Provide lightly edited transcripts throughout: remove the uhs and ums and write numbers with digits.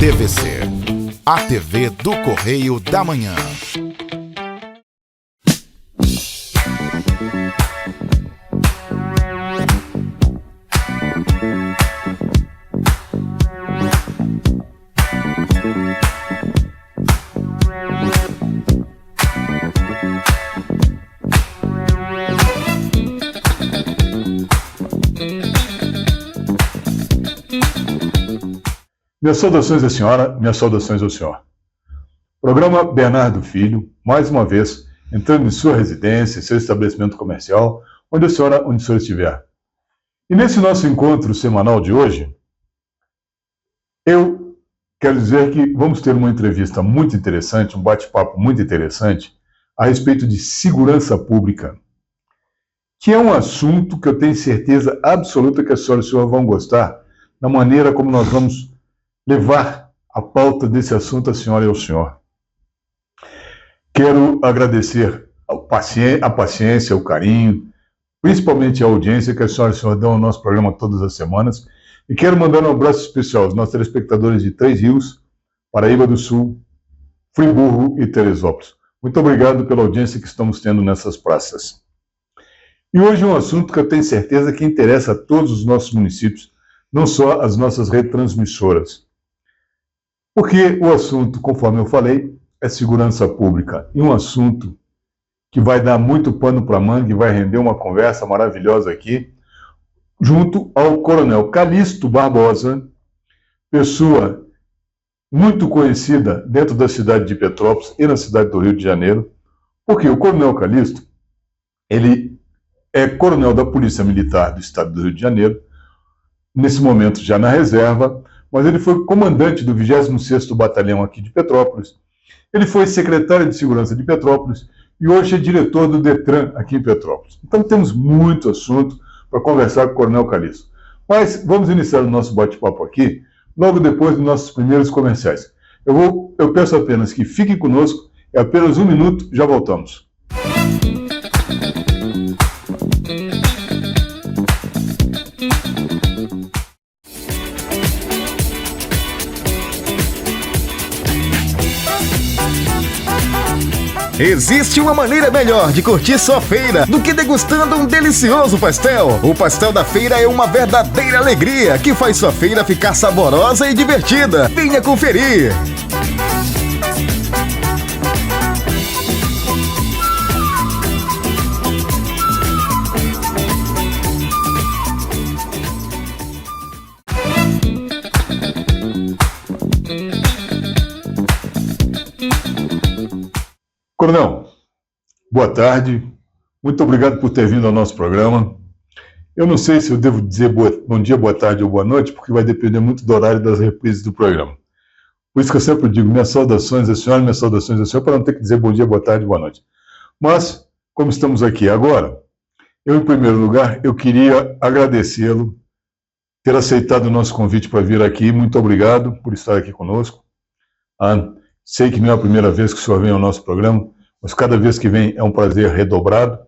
TVC, a TV do Correio da Manhã. Minhas saudações à senhora, minhas saudações ao senhor. Programa Bernardo Filho, mais uma vez, entrando em sua residência, em seu estabelecimento comercial, onde o senhor estiver. E nesse nosso encontro semanal de hoje, eu quero dizer que vamos ter uma entrevista muito interessante, um bate-papo muito interessante, a respeito de segurança pública, que é um assunto que eu tenho certeza absoluta que a senhora e o senhor vão gostar, da maneira como nós vamos levar a pauta desse assunto à senhora e ao senhor. Quero agradecer a paciência, o carinho, principalmente a audiência que a senhora e o senhor dão ao nosso programa todas as semanas. E quero mandar um abraço especial aos nossos telespectadores de Três Rios, Paraíba do Sul, Friburgo e Teresópolis. Muito obrigado pela audiência que estamos tendo nessas praças. E hoje é um assunto que eu tenho certeza que interessa a todos os nossos municípios, não só as nossas retransmissoras. Porque o assunto, conforme eu falei, é segurança pública. E um assunto que vai dar muito pano para manga e vai render uma conversa maravilhosa aqui, junto ao Coronel Calixto Barbosa, pessoa muito conhecida dentro da cidade de Petrópolis e na cidade do Rio de Janeiro, porque o Coronel Calixto, ele é coronel da Polícia Militar do Estado do Rio de Janeiro, nesse momento já na reserva, mas ele foi comandante do 26º Batalhão aqui de Petrópolis. Ele foi secretário de Segurança de Petrópolis e hoje é diretor do Detran aqui em Petrópolis. Então temos muito assunto para conversar com o Coronel Calixto. Mas vamos iniciar o nosso bate-papo aqui, logo depois dos nossos primeiros comerciais. Eu peço apenas que fiquem conosco, é apenas um minuto, já voltamos. Existe uma maneira melhor de curtir sua feira do que degustando um delicioso pastel. O pastel da feira é uma verdadeira alegria que faz sua feira ficar saborosa e divertida. Venha conferir! Coronel, boa tarde. Muito obrigado por ter vindo ao nosso programa. Eu não sei se eu devo dizer bom dia, boa tarde ou boa noite, porque vai depender muito do horário das reprises do programa. Por isso que eu sempre digo minhas saudações à senhora, minhas saudações ao senhor, para não ter que dizer bom dia, boa tarde, boa noite. Mas, como estamos aqui agora, eu, em primeiro lugar, eu queria agradecê-lo ter aceitado o nosso convite para vir aqui. Muito obrigado por estar aqui conosco. Sei que não é a primeira vez que o senhor vem ao nosso programa, mas cada vez que vem é um prazer redobrado.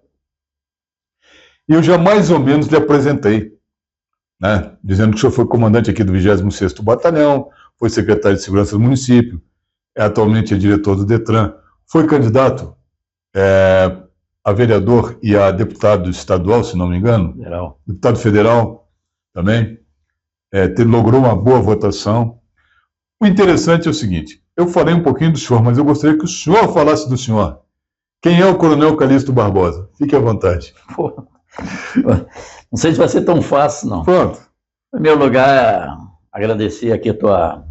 E eu já mais ou menos lhe apresentei, né, dizendo que o senhor foi comandante aqui do 26º Batalhão, foi secretário de Segurança do município, atualmente é diretor do Detran, foi candidato a vereador e a deputado estadual, se não me engano, deputado federal também, logrou uma boa votação. O interessante é o seguinte, eu falei um pouquinho do senhor, mas eu gostaria que o senhor falasse do senhor. Quem é o Coronel Calixto Barbosa? Fique à vontade. Pô, não sei se vai ser tão fácil, não. Pronto. Em primeiro lugar, agradecer aqui a tua,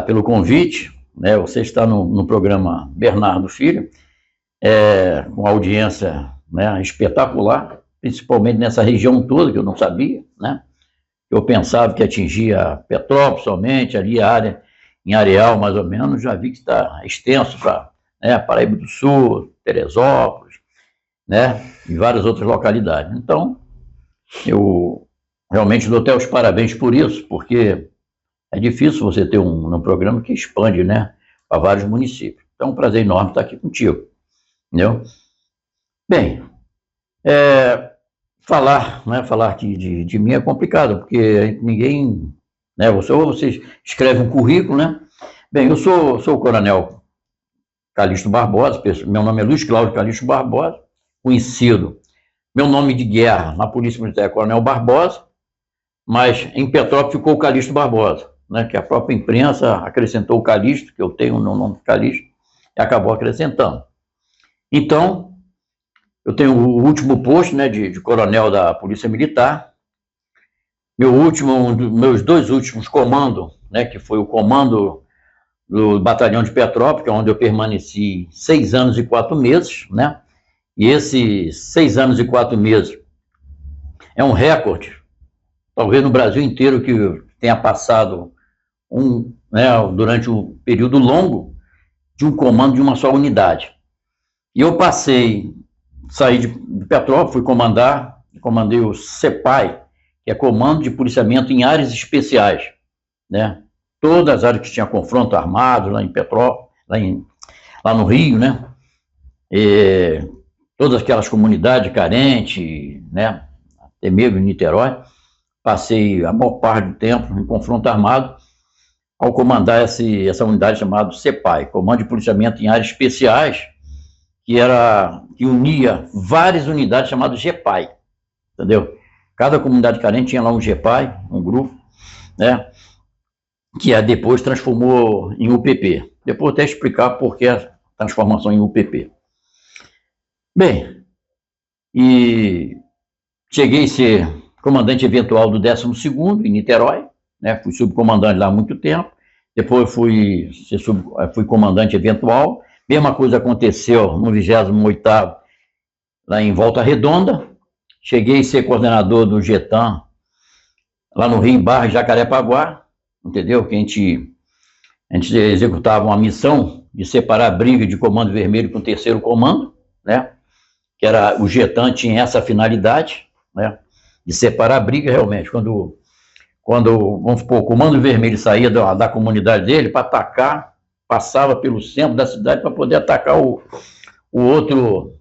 pelo convite, né? Você está no programa Bernardo Filho, com audiência, né, espetacular, principalmente nessa região toda que eu não sabia, né? Eu pensava que atingia Petrópolis somente, ali a área, em areal mais ou menos, já vi que está extenso para Paraíba do Sul, Teresópolis, né, e várias outras localidades. Então, eu realmente dou até os parabéns por isso, porque é difícil você ter um programa que expande, né, para vários municípios. Então, é um prazer enorme estar aqui contigo, entendeu? Bem, falar de mim é complicado, porque ninguém né? Você escreve um currículo, né? Bem, eu sou o coronel Calixto Barbosa, meu nome é Luiz Cláudio Calixto Barbosa, conhecido, meu nome de guerra na Polícia Militar é Coronel Barbosa, mas em Petrópolis ficou o Calixto Barbosa, né? Que a própria imprensa acrescentou o Calixto, que eu tenho no nome de Calixto, e acabou acrescentando. Então, eu tenho o último posto, né, de coronel da Polícia Militar. Meus dois últimos comandos, né, que foi o comando do Batalhão de Petrópolis, onde eu permaneci 6 anos e 4 meses, né? E esses 6 anos e 4 meses é um recorde, talvez no Brasil inteiro, que tenha passado durante um período longo de um comando de uma só unidade. E eu saí de Petrópolis, comandei o CEPAI, que é Comando de Policiamento em Áreas Especiais, né? Todas as áreas que tinha confronto armado lá em Petrópolis, lá no Rio, né? Todas aquelas comunidades carentes, né? Até mesmo em Niterói, passei a maior parte do tempo em confronto armado ao comandar essa unidade chamada CEPAI, Comando de Policiamento em Áreas Especiais, que unia várias unidades chamadas GEPAI, entendeu? Cada comunidade carente tinha lá um GEPAI, um grupo, né? Que depois transformou em UPP. Depois até explicar por que a transformação em UPP. Bem, e cheguei a ser comandante eventual do 12º em Niterói, né? Fui subcomandante lá há muito tempo. Depois fui comandante eventual. Mesma coisa aconteceu no 28º, lá em Volta Redonda. Cheguei a ser coordenador do GETAM, lá no Rio, Barra, Jacarepaguá, entendeu? Que a gente executava uma missão de separar a briga de Comando Vermelho com o 3º Comando, né? Que era, o GETAM tinha essa finalidade, né? De separar a briga realmente. Quando vamos supor, o Comando Vermelho saía da comunidade dele para atacar, passava pelo centro da cidade para poder atacar o outro,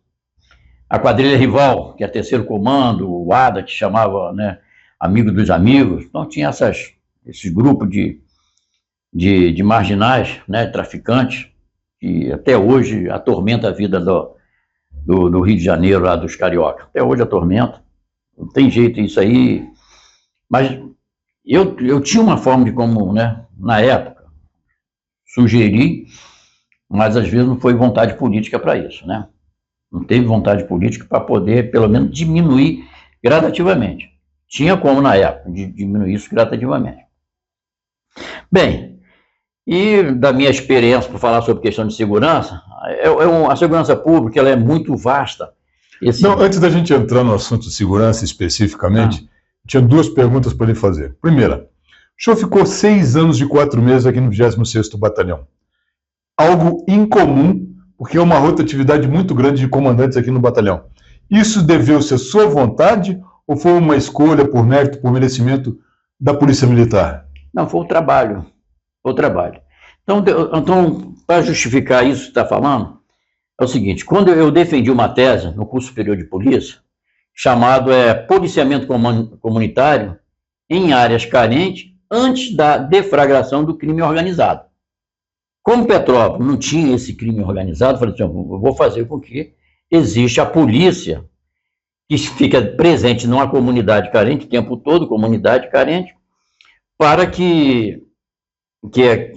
a quadrilha rival, que é 3º Comando, o ADA, que chamava, né, Amigo dos Amigos. Então tinha esses grupos de marginais, né, traficantes, que até hoje atormenta a vida do Rio de Janeiro, lá dos carioca. Até hoje atormenta, não tem jeito isso aí. Mas eu tinha uma forma de como, né, na época, sugerir, mas às vezes não foi vontade política para isso, né? Não teve vontade política para poder, pelo menos, diminuir gradativamente. Tinha como, na época, diminuir isso gradativamente. Bem, e da minha experiência para falar sobre questão de segurança, a segurança pública ela é muito vasta. Não, antes da gente entrar no assunto de segurança especificamente, tinha 2 perguntas para lhe fazer. Primeira, o senhor ficou 6 anos e 4 meses aqui no 26º Batalhão. Algo incomum, porque é uma rotatividade muito grande de comandantes aqui no batalhão. Isso deveu-se à sua vontade ou foi uma escolha por mérito, por merecimento da Polícia Militar? Não, foi o trabalho. Então para justificar isso que você está falando, é o seguinte: quando eu defendi uma tese no curso superior de polícia, chamado Policiamento Comunitário em Áreas Carentes, antes da deflagração do crime organizado. Como Petrópolis não tinha esse crime organizado, eu falei assim, eu vou fazer com que exista a polícia que fica presente numa comunidade carente, o tempo todo, comunidade carente, para que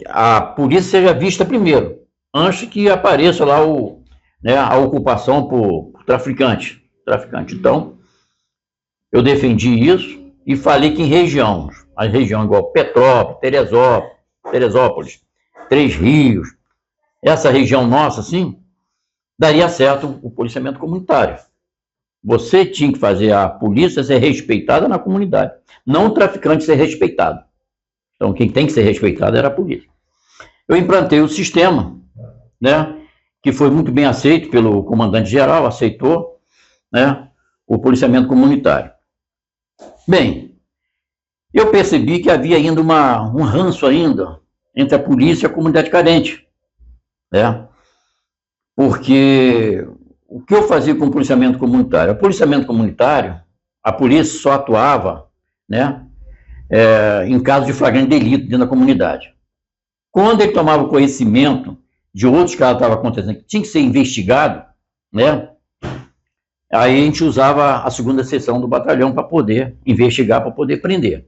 a polícia seja vista primeiro, antes que apareça lá a ocupação por traficante. Então, eu defendi isso e falei que em as regiões igual Petrópolis, Teresópolis, Três Rios, essa região nossa, assim, daria certo o policiamento comunitário. Você tinha que fazer a polícia ser respeitada na comunidade, não o traficante ser respeitado. Então, quem tem que ser respeitado era a polícia. Eu implantei o sistema, né, que foi muito bem aceito pelo comandante-geral, aceitou, né, o policiamento comunitário. Bem, eu percebi que havia ainda um ranço ainda entre a polícia e a comunidade carente, né? Porque o que eu fazia com o policiamento comunitário? O policiamento comunitário, a polícia só atuava, né, em caso de flagrante delito dentro da comunidade. Quando ele tomava conhecimento de outros casos que estavam acontecendo, que tinha que ser investigado, né? Aí a gente usava a segunda seção do batalhão para poder investigar, para poder prender.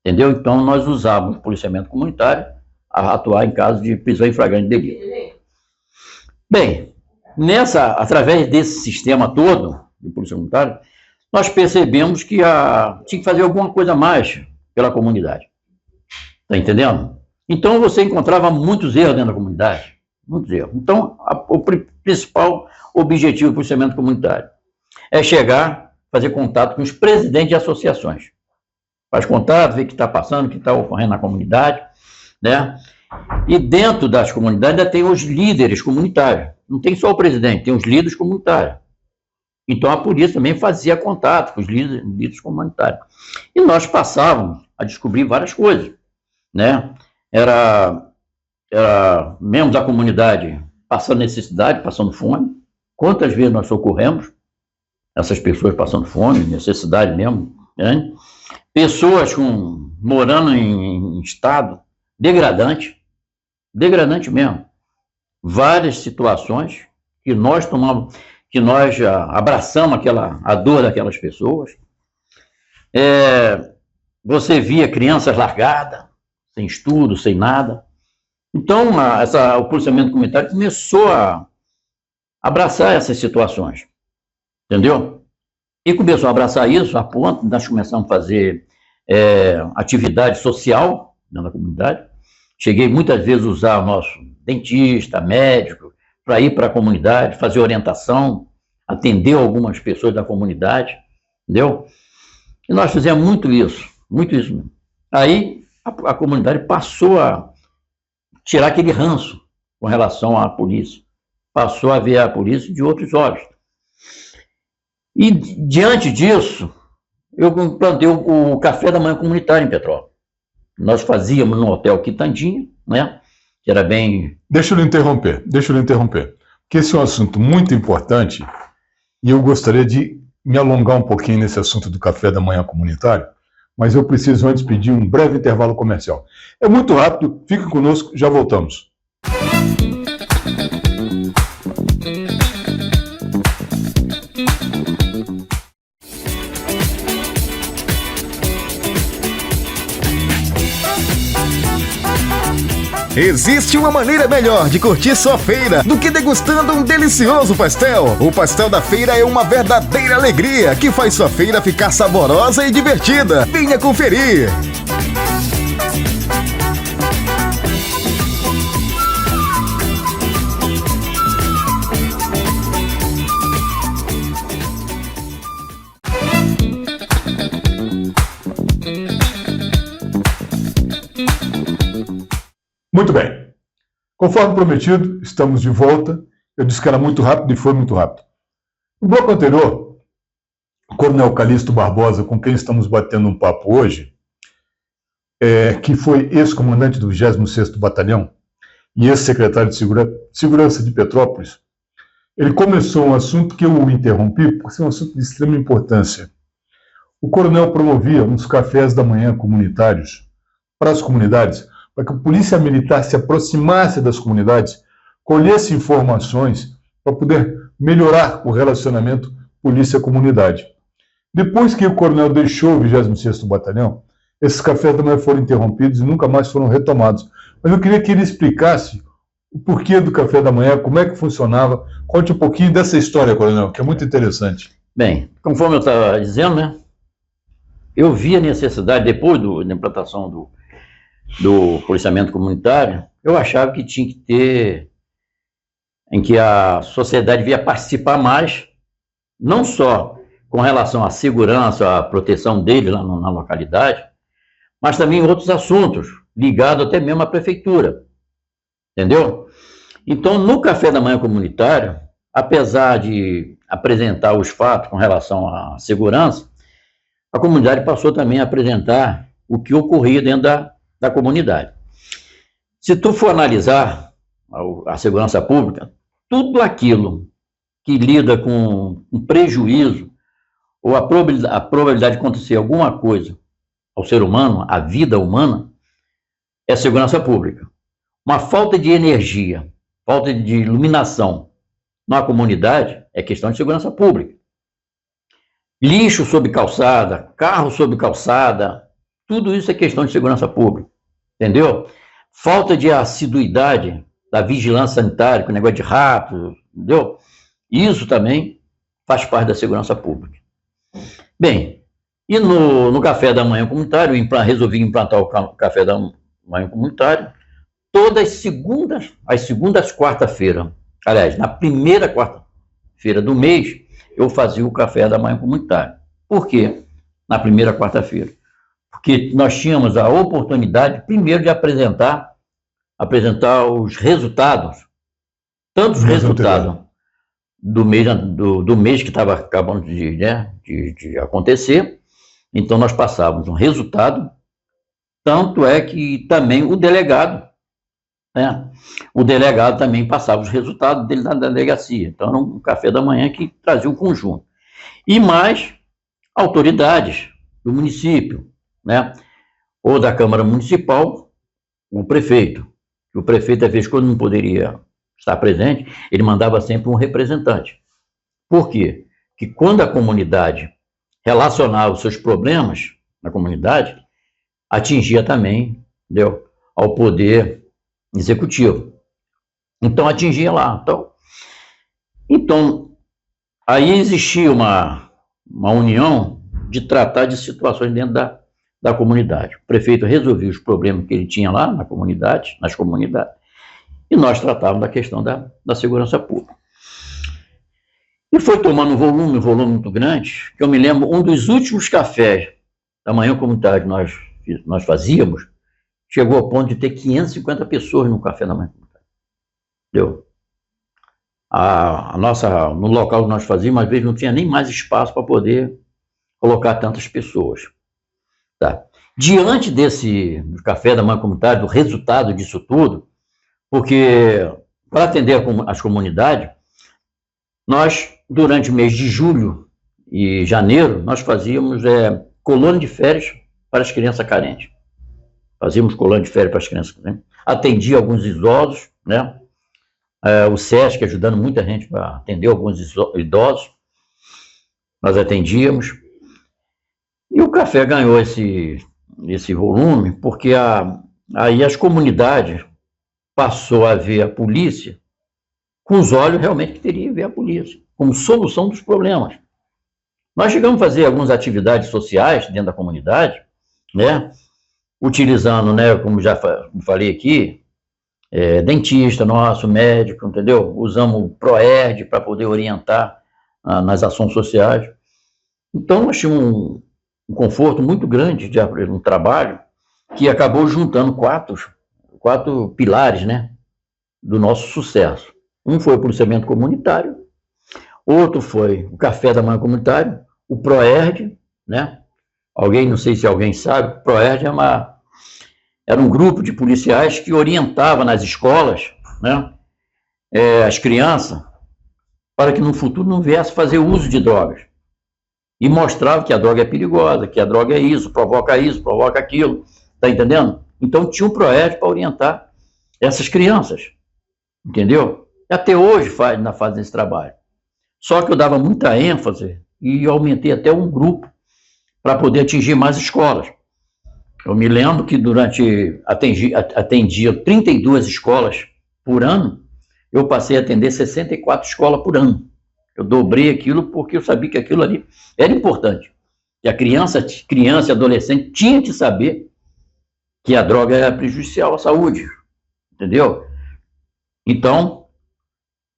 Entendeu? Então nós usávamos o policiamento comunitário a atuar em caso de prisão em flagrante delito. Bem, através desse sistema todo de polícia comunitária, nós percebemos que tinha que fazer alguma coisa a mais pela comunidade. Está entendendo? Então você encontrava muitos erros dentro da comunidade. Muitos erros. Então, o principal objetivo do policiamento comunitário é chegar, fazer contato com os presidentes de associações. Faz contato, vê o que está passando, o que está ocorrendo na comunidade, né? E dentro das comunidades ainda tem os líderes comunitários. Não tem só o presidente, tem os líderes comunitários. Então a polícia também fazia contato com os líderes comunitários. E nós passávamos a descobrir várias coisas, né? Era membros da comunidade passando necessidade, passando fome. Quantas vezes nós socorremos essas pessoas passando fome, necessidade mesmo, né? Pessoas morando em estado degradante mesmo. Várias situações que nós tomamos, que nós abraçamos a dor daquelas pessoas. Você via crianças largadas, sem estudo, sem nada. Então, o policiamento comunitário começou a abraçar essas situações, entendeu? E começou a abraçar isso a ponto de nós começamos a fazer atividade social na comunidade. Cheguei muitas vezes a usar o nosso dentista, médico, para ir para a comunidade, fazer orientação, atender algumas pessoas da comunidade, entendeu? E nós fizemos muito isso mesmo. Aí a comunidade passou a tirar aquele ranço com relação à polícia, passou a ver a polícia de outros olhos. E diante disso, eu plantei o café da manhã comunitário em Petrópolis. Nós fazíamos no Hotel Quitandinha, né? Que era bem... Deixa eu lhe interromper, porque esse é um assunto muito importante e eu gostaria de me alongar um pouquinho nesse assunto do café da manhã comunitário, mas eu preciso antes pedir um breve intervalo comercial. É muito rápido, fique conosco, já voltamos. Existe uma maneira melhor de curtir sua feira do que degustando um delicioso pastel. O pastel da feira é uma verdadeira alegria que faz sua feira ficar saborosa e divertida. Venha conferir! Muito bem. Conforme prometido, estamos de volta. Eu disse que era muito rápido e foi muito rápido. No bloco anterior, o Coronel Calixto Barbosa, com quem estamos batendo um papo hoje, que foi ex-comandante do 26º Batalhão e ex-secretário de Segurança de Petrópolis, ele começou um assunto que eu o interrompi, porque é um assunto de extrema importância. O coronel promovia uns cafés da manhã comunitários para as comunidades, para que a polícia militar se aproximasse das comunidades, colhesse informações para poder melhorar o relacionamento polícia-comunidade. Depois que o coronel deixou o 26º Batalhão, esses cafés da manhã foram interrompidos e nunca mais foram retomados. Mas eu queria que ele explicasse o porquê do café da manhã, como é que funcionava. Conte um pouquinho dessa história, coronel, que é muito interessante. Bem, conforme eu estava dizendo, né, eu vi a necessidade, depois da implantação do policiamento comunitário, eu achava que tinha que ter, em que a sociedade devia participar mais, não só com relação à segurança, à proteção dele lá na localidade, mas também em outros assuntos, ligados até mesmo à prefeitura, entendeu? Então, no café da manhã comunitário, apesar de apresentar os fatos com relação à segurança, a comunidade passou também a apresentar o que ocorria dentro da comunidade. Se tu for analisar a segurança pública, tudo aquilo que lida com um prejuízo ou a probabilidade de acontecer alguma coisa ao ser humano, à vida humana, é segurança pública. Uma falta de energia, falta de iluminação na comunidade é questão de segurança pública. Lixo sob calçada, carro sob calçada, tudo isso é questão de segurança pública, entendeu? Falta de assiduidade da vigilância sanitária, com o negócio de rato, entendeu? Isso também faz parte da segurança pública. Bem, e no café da manhã comunitário, resolvi implantar o café da manhã comunitário, todas as segundas quarta-feira, aliás, na primeira quarta-feira do mês, eu fazia o café da manhã comunitário. Por quê? Na primeira quarta-feira. Porque nós tínhamos a oportunidade, primeiro, de apresentar os resultados, tantos resultados do mês que estava acabando de acontecer. Então, nós passávamos um resultado, tanto é que também o delegado também passava os resultados dele na delegacia. Então, era um café da manhã que trazia o conjunto. E mais autoridades do município, ou da Câmara Municipal, o prefeito. O prefeito, às vezes, quando não poderia estar presente, ele mandava sempre um representante. Por quê? Porque quando a comunidade relacionava os seus problemas na comunidade, atingia também, ao poder executivo. Então, atingia lá. Então aí existia uma união de tratar de situações dentro da comunidade. O prefeito resolvia os problemas que ele tinha lá nas comunidades, e nós tratávamos da questão da segurança pública. E foi tomando um volume muito grande, que eu me lembro, um dos últimos cafés da manhã comunitária que nós fazíamos, chegou ao ponto de ter 550 pessoas no café da manhã comunitária. Entendeu? No local que nós fazíamos, às vezes não tinha nem mais espaço para poder colocar tantas pessoas. Tá? Diante do café da manhã comunitária, do resultado disso tudo, porque para atender as comunidades, nós, durante o mês de julho e janeiro, nós fazíamos colônia de férias para as crianças carentes. Fazíamos colônia de férias para as crianças carentes. Atendia alguns idosos, o SESC ajudando muita gente para atender alguns idosos. Nós atendíamos. E o café ganhou esse volume porque aí as comunidades passou a ver a polícia com os olhos realmente que teria que ver a polícia, como solução dos problemas. Nós chegamos a fazer algumas atividades sociais dentro da comunidade, utilizando, como já falei aqui, dentista nosso, médico, entendeu? Usamos o PROERD para poder orientar nas ações sociais. Então, nós tínhamos um conforto muito grande de um trabalho que acabou juntando quatro pilares, do nosso sucesso. Um foi o policiamento comunitário, outro foi o café da manhã comunitário, o PROERD, não sei se alguém sabe, o PROERD era um grupo de policiais que orientava nas escolas, as crianças, para que no futuro não viesse fazer uso de drogas. E mostrava que a droga é perigosa, que a droga é isso, provoca aquilo, tá entendendo? Então tinha um PROERD para orientar essas crianças, entendeu? E até hoje fazem esse trabalho. Só que eu dava muita ênfase e aumentei até um grupo para poder atingir mais escolas. Eu me lembro que atendia 32 escolas por ano, eu passei a atender 64 escolas por ano. Eu dobrei aquilo porque eu sabia que aquilo ali era importante. E a criança e adolescente tinha que saber que a droga era prejudicial à saúde, entendeu? Então,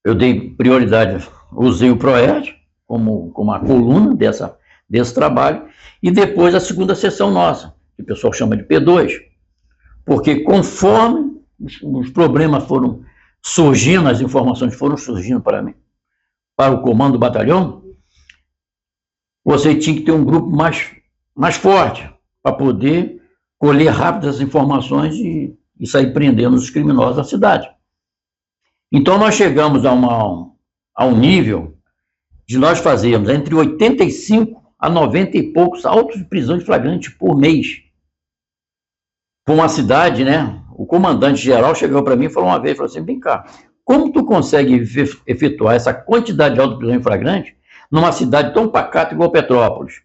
eu dei prioridade, usei o PROERD como uma coluna desse trabalho, e depois a segunda sessão nossa, que o pessoal chama de P2, porque conforme os problemas foram surgindo, as informações foram surgindo para mim, para o comando do batalhão, você tinha que ter um grupo mais forte para poder colher rápido as informações e sair prendendo os criminosos da cidade. Então nós chegamos a um nível de nós fazermos entre 85 a 90 e poucos autos de prisão de flagrante por mês para uma cidade, né? O comandante-geral chegou para mim e falou uma vez, falou assim, vem cá, como tu consegue efetuar essa quantidade de auto-prisão em flagrante numa cidade tão pacata igual Petrópolis?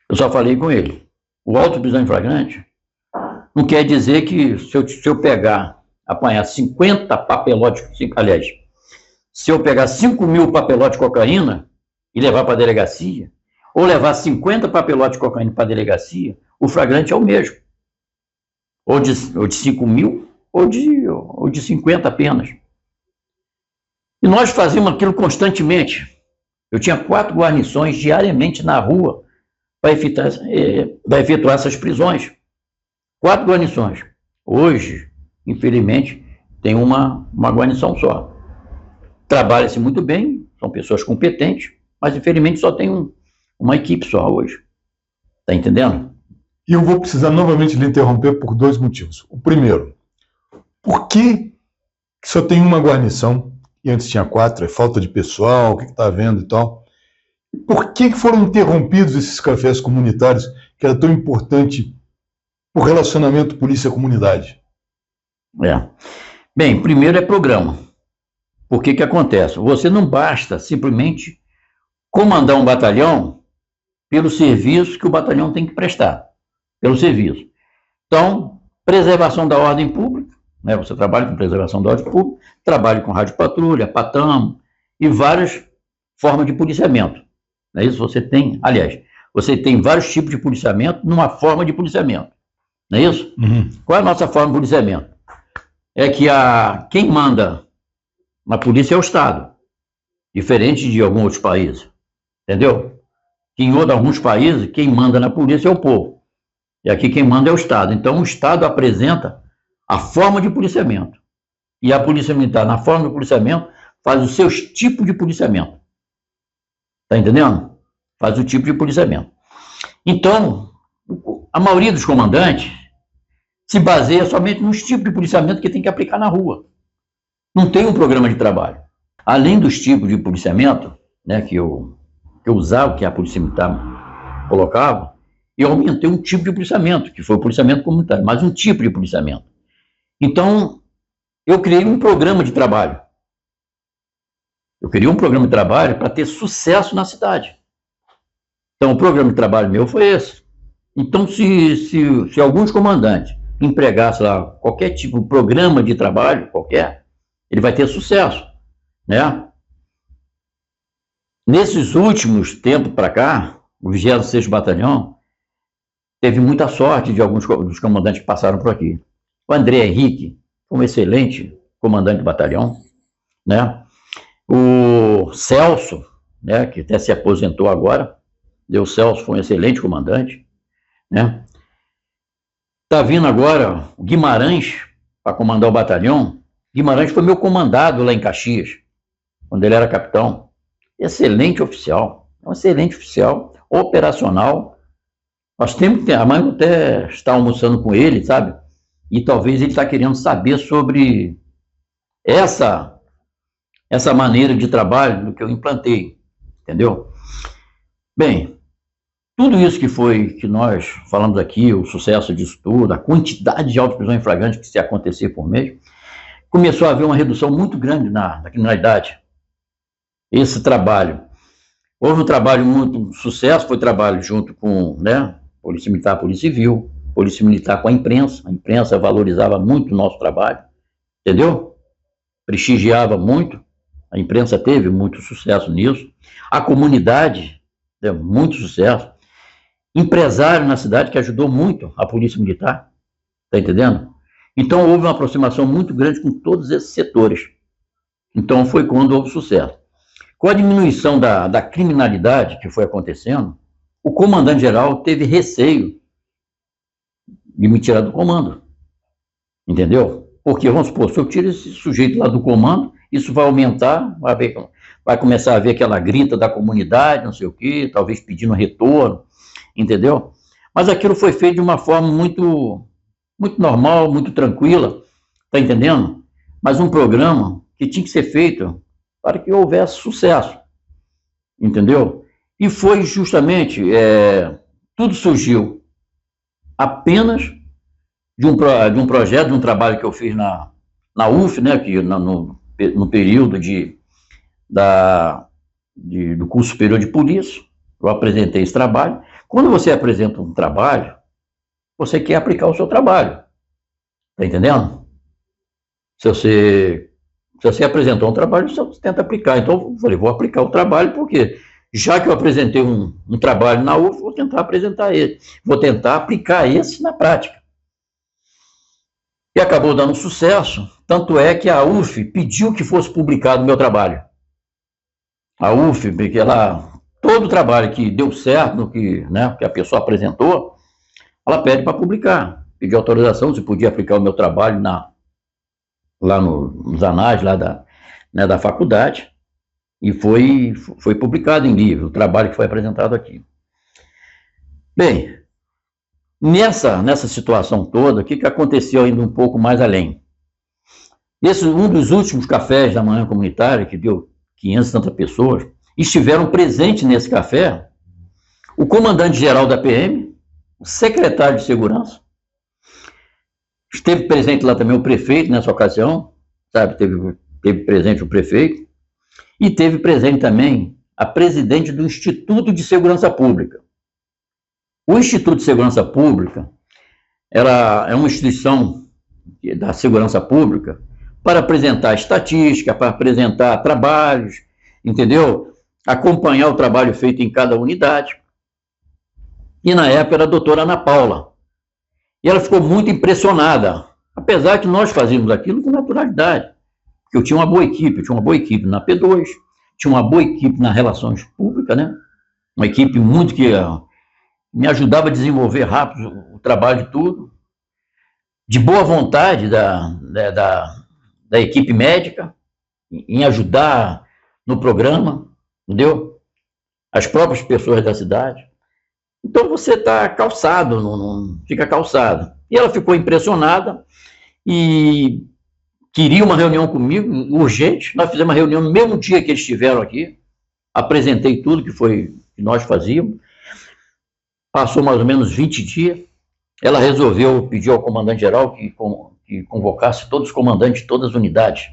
Eu só falei com ele, o auto-prisão em flagrante não quer dizer que se eu apanhar 50 papelotes, aliás, se eu pegar 5.000 papelotes de cocaína e levar para a delegacia, ou levar 50 papelotes de cocaína para a delegacia, o flagrante é o mesmo. Ou de 5.000, ou de 50 apenas. E nós fazíamos aquilo constantemente. Eu tinha 4 guarnições diariamente na rua para efetuar essas prisões. 4 guarnições. Hoje, infelizmente, tem uma guarnição só. Trabalha-se muito bem, são pessoas competentes, mas infelizmente só tem uma equipe só hoje. Tá entendendo? E eu vou precisar novamente lhe interromper por 2 motivos. O primeiro, por que só tem uma guarnição e antes tinha 4? É falta de pessoal, o que está havendo e tal? Por que foram interrompidos esses cafés comunitários, que era tão importante o relacionamento polícia-comunidade? Bem, primeiro é programa. Por que acontece? Você não basta simplesmente comandar um batalhão pelo serviço que o batalhão tem que prestar, pelo serviço. Então, preservação da ordem pública, né? Você trabalha com preservação da ordem pública, trabalha com rádio patrulha, patamo e várias formas de policiamento. Não é isso? Você tem vários tipos de policiamento numa forma de policiamento. Não é isso? Uhum. Qual é a nossa forma de policiamento? É que quem manda na polícia é o Estado, diferente de alguns outros países. Entendeu? Que em alguns países, quem manda na polícia é o povo. E aqui quem manda é o Estado. Então o Estado apresenta a forma de policiamento. E a Polícia Militar, na forma de policiamento, faz os seus tipos de policiamento. Tá entendendo? Faz o tipo de policiamento. Então, a maioria dos comandantes se baseia somente nos tipos de policiamento que tem que aplicar na rua. Não tem um programa de trabalho. Além dos tipos de policiamento, né, que eu usava, que a Polícia Militar colocava, eu aumentei um tipo de policiamento, que foi o policiamento comunitário, mas um tipo de policiamento. Então, eu criei um programa de trabalho. Eu criei um programa de trabalho para ter sucesso na cidade. Então, o programa de trabalho meu foi esse. Então, se alguns comandantes empregassem lá qualquer tipo de programa de trabalho, qualquer, ele vai ter sucesso, né? Nesses últimos tempos para cá, o 26º Batalhão teve muita sorte de alguns dos comandantes que passaram por aqui. O André Henrique foi um excelente comandante de batalhão, né? O Celso, né, que até se aposentou agora, o Celso foi um excelente comandante, né? Tá vindo agora o Guimarães para comandar o batalhão. Guimarães foi meu comandado lá em Caxias, quando ele era capitão. Excelente oficial, um excelente oficial, operacional. Nós temos que ter, amanhã eu até estar almoçando com ele, sabe? E talvez ele está querendo saber sobre essa maneira de trabalho do que eu implantei, entendeu? Bem, tudo isso que nós falamos aqui, o sucesso disso tudo, a quantidade de auto-prisão em flagrante que se acontecer por mês, começou a haver uma redução muito grande na criminalidade. Esse trabalho, houve um trabalho muito sucesso, foi trabalho junto com, né, Polícia Militar, Polícia Civil, Polícia Militar com a imprensa valorizava muito o nosso trabalho, entendeu? Prestigiava muito, a imprensa teve muito sucesso nisso, a comunidade deu muito sucesso, empresário na cidade que ajudou muito a Polícia Militar, tá entendendo? Então houve uma aproximação muito grande com todos esses setores, então foi quando houve sucesso. Com a diminuição da criminalidade que foi acontecendo, o comandante-geral teve receio de me tirar do comando, entendeu? Porque, vamos supor, se eu tiro esse sujeito lá do comando, isso vai aumentar, vai começar a ver aquela grita da comunidade, não sei o quê, talvez pedindo retorno, entendeu? Mas aquilo foi feito de uma forma muito, muito normal, muito tranquila, tá entendendo? Mas um programa que tinha que ser feito para que houvesse sucesso, entendeu? E foi justamente, tudo surgiu apenas de um projeto, de um trabalho que eu fiz na UF, né, que no período do curso superior de polícia. Eu apresentei esse trabalho. Quando você apresenta um trabalho, você quer aplicar o seu trabalho. Tá entendendo? Se você apresentou um trabalho, você tenta aplicar. Então, eu falei, vou aplicar o trabalho, porque já que eu apresentei um trabalho na UF, vou tentar apresentar ele. Vou tentar aplicar esse na prática. E acabou dando sucesso, tanto é que a UF pediu que fosse publicado o meu trabalho. A UF, porque todo o trabalho que deu certo, que a pessoa apresentou, ela pede para publicar. Pediu autorização se podia aplicar o meu trabalho lá nos anais lá da faculdade, e foi publicado em livro, o trabalho que foi apresentado aqui. Bem, nessa situação toda, o que aconteceu ainda um pouco mais além? Um dos últimos cafés da manhã comunitária, que deu 500 e tantas pessoas, estiveram presentes nesse café o comandante-geral da PM, o secretário de Segurança, esteve presente lá também o prefeito nessa ocasião, sabe, teve presente o prefeito, e teve presente também a presidente do Instituto de Segurança Pública. O Instituto de Segurança Pública é uma instituição da segurança pública para apresentar estatística, para apresentar trabalhos, entendeu? Acompanhar o trabalho feito em cada unidade. E na época era a doutora Ana Paula. E ela ficou muito impressionada, apesar que nós fazíamos aquilo com naturalidade. Porque eu tinha uma boa equipe na P2, tinha uma boa equipe nas relações públicas, né? Uma equipe muito que me ajudava a desenvolver rápido o trabalho de tudo, de boa vontade da equipe médica, em ajudar no programa, entendeu? As próprias pessoas da cidade. Então você está calçado, não fica calçado. E ela ficou impressionada e queria uma reunião comigo, urgente. Nós fizemos uma reunião no mesmo dia que eles estiveram aqui. Apresentei tudo que nós fazíamos. Passou mais ou menos 20 dias. Ela resolveu pedir ao comandante-geral que convocasse todos os comandantes de todas as unidades.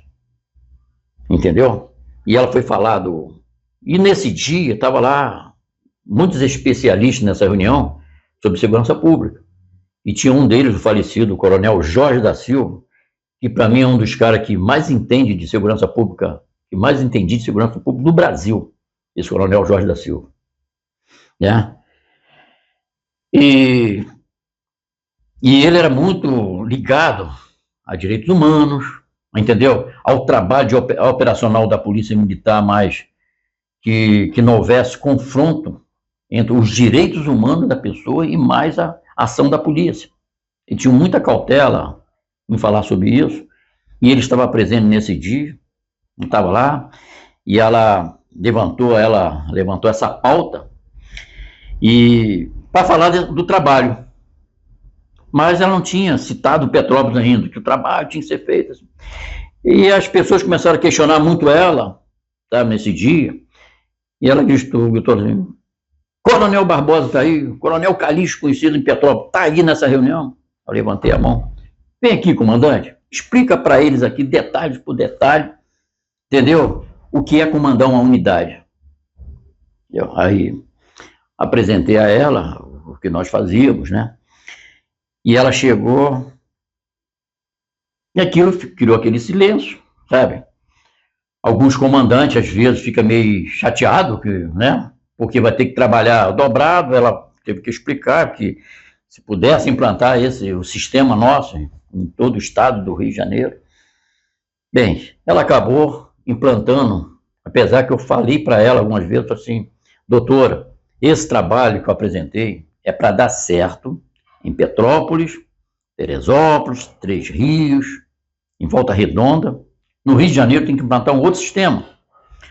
Entendeu? E ela foi falar E nesse dia, estava lá muitos especialistas nessa reunião sobre segurança pública. E tinha um deles, o falecido coronel Jorge da Silva, que para mim é um dos caras que mais entende de segurança pública, que mais entendi de segurança pública do Brasil, esse coronel Jorge da Silva. Né? E ele era muito ligado a direitos humanos, entendeu? Ao trabalho operacional da Polícia Militar, mas que não houvesse confronto entre os direitos humanos da pessoa e mais a ação da polícia. E tinha muita cautela em falar sobre isso, e ele estava presente nesse dia, estava lá, e ela levantou essa pauta e para falar do trabalho. Mas ela não tinha citado Petrópolis ainda, que o trabalho tinha que ser feito. Assim. E as pessoas começaram a questionar muito ela, sabe, nesse dia, e ela gritou assim, Coronel Barbosa está aí, Coronel Calixto, conhecido em Petrópolis, está aí nessa reunião. Eu levantei a mão. Vem aqui, comandante, explica para eles aqui, detalhe por detalhe, entendeu? O que é comandar uma unidade. Aí apresentei a ela o que nós fazíamos, né? E ela chegou, e aquilo criou aquele silêncio, sabe? Alguns comandantes, às vezes, ficam meio chateados, né? Porque vai ter que trabalhar dobrado, ela teve que explicar que se pudesse implantar o sistema nosso em todo o estado do Rio de Janeiro. Bem, ela acabou implantando, apesar que eu falei para ela algumas vezes assim, doutora, esse trabalho que eu apresentei é para dar certo em Petrópolis, Teresópolis, Três Rios, em Volta Redonda. No Rio de Janeiro tem que implantar um outro sistema.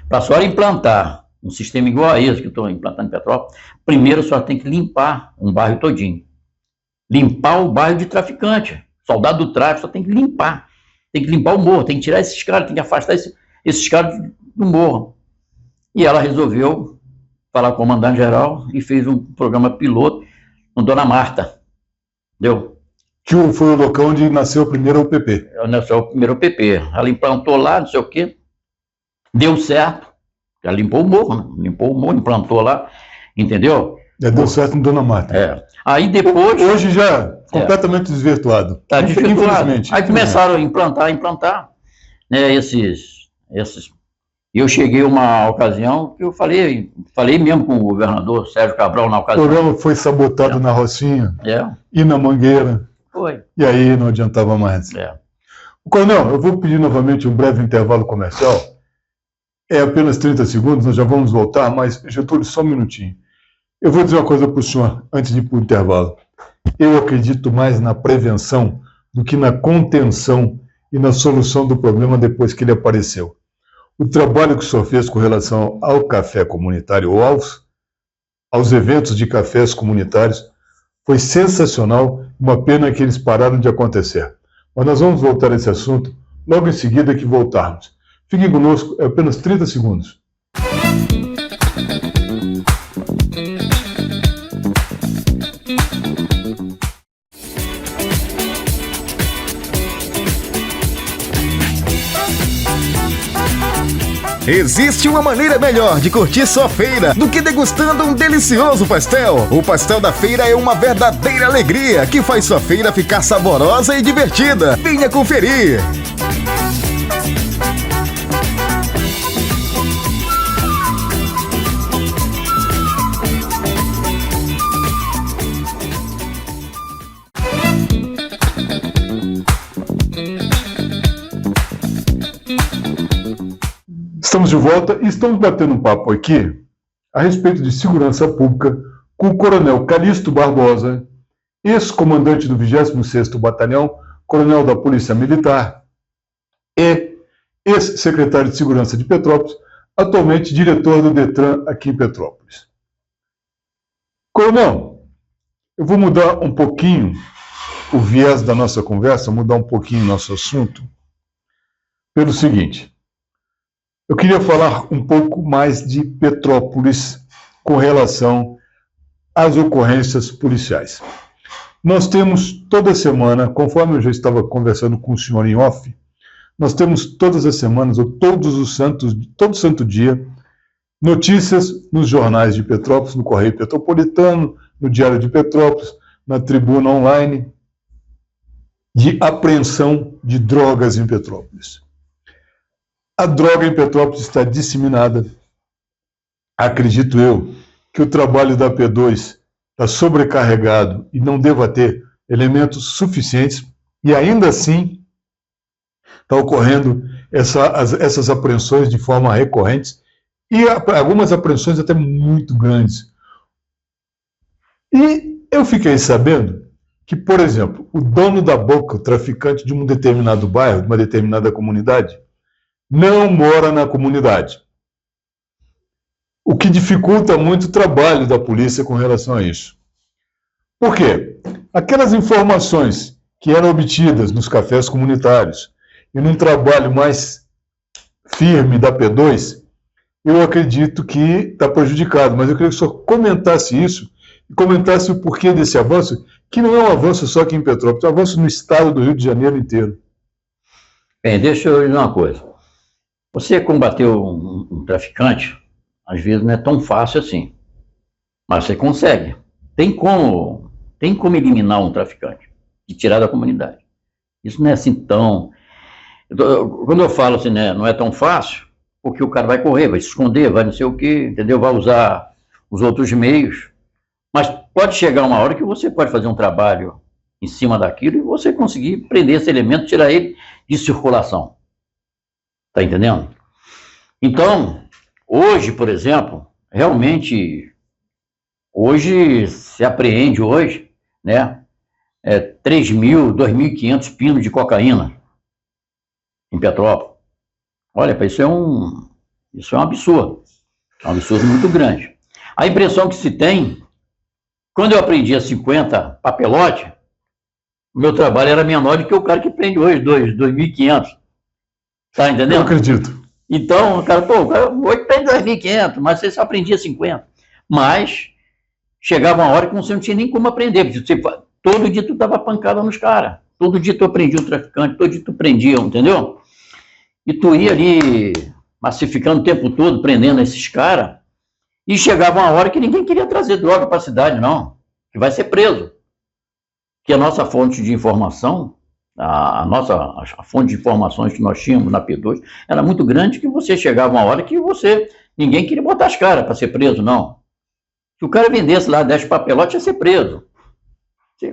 Para a senhora implantar um sistema igual a esse que eu estou implantando em Petrópolis, primeiro a senhora tem que limpar um bairro todinho. Limpar o bairro de traficante. Soldado do tráfico só tem que limpar. Tem que limpar o morro, tem que tirar esses caras, tem que afastar esses caras do morro. E ela resolveu falar com o comandante-geral e fez um programa piloto com Dona Marta. Entendeu? Que foi o local onde nasceu a primeira UPP. Nasceu o primeiro UPP. Ela implantou lá, não sei o quê. Deu certo. Ela limpou o morro, né? Limpou o morro, implantou lá. Entendeu? Deu certo em Dona Marta. Aí depois... Hoje já completamente desvirtuado. Está desvirtuado. Infelizmente. Aí começaram a implantar, né, esses... Eu cheguei uma ocasião que eu falei mesmo com o governador Sérgio Cabral na ocasião. O programa foi sabotado na Rocinha e na Mangueira. Foi. E aí não adiantava mais. Coronel, eu vou pedir novamente um breve intervalo comercial. É apenas 30 segundos, nós já vamos voltar, mas, Getúlio, só um minutinho. Eu vou dizer uma coisa para o senhor, antes de ir para o intervalo. Eu acredito mais na prevenção do que na contenção e na solução do problema depois que ele apareceu. O trabalho que o senhor fez com relação ao café comunitário, ou aos eventos de cafés comunitários, foi sensacional, uma pena que eles pararam de acontecer. Mas nós vamos voltar a esse assunto logo em seguida que voltarmos. Fiquem conosco, é apenas 30 segundos. Existe uma maneira melhor de curtir sua feira do que degustando um delicioso pastel. O pastel da feira é uma verdadeira alegria que faz sua feira ficar saborosa e divertida. Venha conferir! Estamos de volta e estamos batendo um papo aqui a respeito de segurança pública com o coronel Calixto Barbosa, ex-comandante do 26º Batalhão, coronel da Polícia Militar e ex-secretário de Segurança de Petrópolis, atualmente diretor do Detran aqui em Petrópolis. Coronel, eu vou mudar um pouquinho o viés da nossa conversa, mudar um pouquinho o nosso assunto, pelo seguinte. Eu queria falar um pouco mais de Petrópolis com relação às ocorrências policiais. Nós temos toda semana, conforme eu já estava conversando com o senhor em off, nós temos todas as semanas, ou todo santo dia, notícias nos jornais de Petrópolis, no Correio Petropolitano, no Diário de Petrópolis, na Tribuna Online, de apreensão de drogas em Petrópolis. A droga em Petrópolis está disseminada. Acredito eu que o trabalho da P2 está sobrecarregado e não deva ter elementos suficientes, e ainda assim está ocorrendo essas apreensões de forma recorrente, e algumas apreensões até muito grandes. E eu fiquei sabendo que, por exemplo, o dono da boca, o traficante de um determinado bairro, de uma determinada comunidade, não mora na comunidade. O que dificulta muito o trabalho da polícia com relação a isso. Por quê? Aquelas informações que eram obtidas nos cafés comunitários e num trabalho mais firme da P2, eu acredito que está prejudicado. Mas eu queria que o senhor comentasse isso e comentasse o porquê desse avanço, que não é um avanço só aqui em Petrópolis, é um avanço no estado do Rio de Janeiro inteiro. Bem, deixa eu dizer uma coisa. Você combater um traficante, às vezes não é tão fácil assim, mas você consegue. Tem como eliminar um traficante e tirar da comunidade. Isso não é assim tão... Quando eu falo assim, né, não é tão fácil, porque o cara vai correr, vai se esconder, vai não sei o quê, entendeu? Vai usar os outros meios, mas pode chegar uma hora que você pode fazer um trabalho em cima daquilo e você conseguir prender esse elemento, tirar ele de circulação. Tá entendendo? Então, hoje, por exemplo, realmente, hoje se apreende né, 3.000, 2.500 pinos de cocaína em Petrópolis. Olha, isso é um absurdo. É um absurdo muito grande. A impressão que se tem, quando eu aprendia 50 papelote, o meu trabalho era menor do que o cara que prende hoje, 2.500. Tá entendendo? Eu acredito. Então, o cara hoje tem 2.500, mas você só aprendia 50. Mas chegava uma hora que você não tinha nem como aprender, porque todo dia tu dava pancada nos caras. Todo dia tu aprendia um traficante, todo dia tu prendia, entendeu? E tu ia ali massificando o tempo todo, prendendo esses caras, e chegava uma hora que ninguém queria trazer droga para a cidade, não. Que vai ser preso. Que a nossa fonte de informação, a fonte de informações que nós tínhamos na P2, era muito grande, que você chegava uma hora que ninguém queria botar as caras para ser preso, não. Se o cara vendesse lá 10 papelotes, ia ser preso.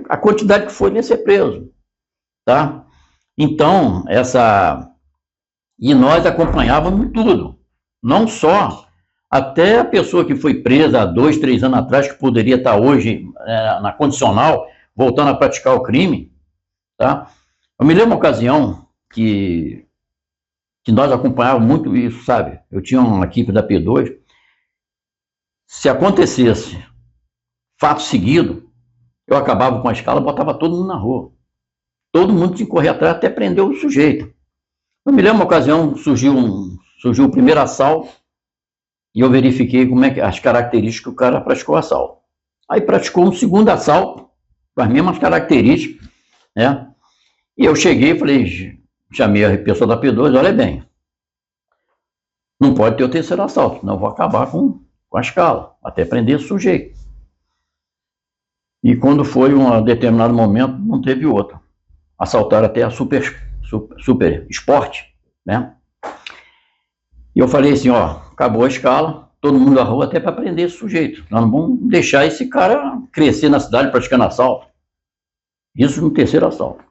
A quantidade que foi, ia ser preso. Tá? Então, e nós acompanhávamos tudo. Não só, até a pessoa que foi presa há 2, 3 anos atrás, que poderia estar hoje na condicional, voltando a praticar o crime. Tá? Eu me lembro uma ocasião que nós acompanhávamos muito isso, sabe? Eu tinha uma equipe da P2. Se acontecesse fato seguido, eu acabava com a escala, botava todo mundo na rua. Todo mundo tinha que correr atrás até prender o sujeito. Eu me lembro uma ocasião, surgiu o primeiro assalto, e eu verifiquei como as características que o cara praticou o assalto. Aí praticou um segundo assalto, com as mesmas características, né? E eu cheguei e falei, chamei a pessoa da P2, olha bem, não pode ter o terceiro assalto, senão eu vou acabar com a escala, até prender o sujeito. E quando foi um determinado momento, não teve outro. Assaltaram até a Super Sport, né? E eu falei assim, ó, acabou a escala, todo mundo na rua até para prender esse sujeito. Nós não vamos deixar esse cara crescer na cidade praticando assalto. Isso no terceiro assalto.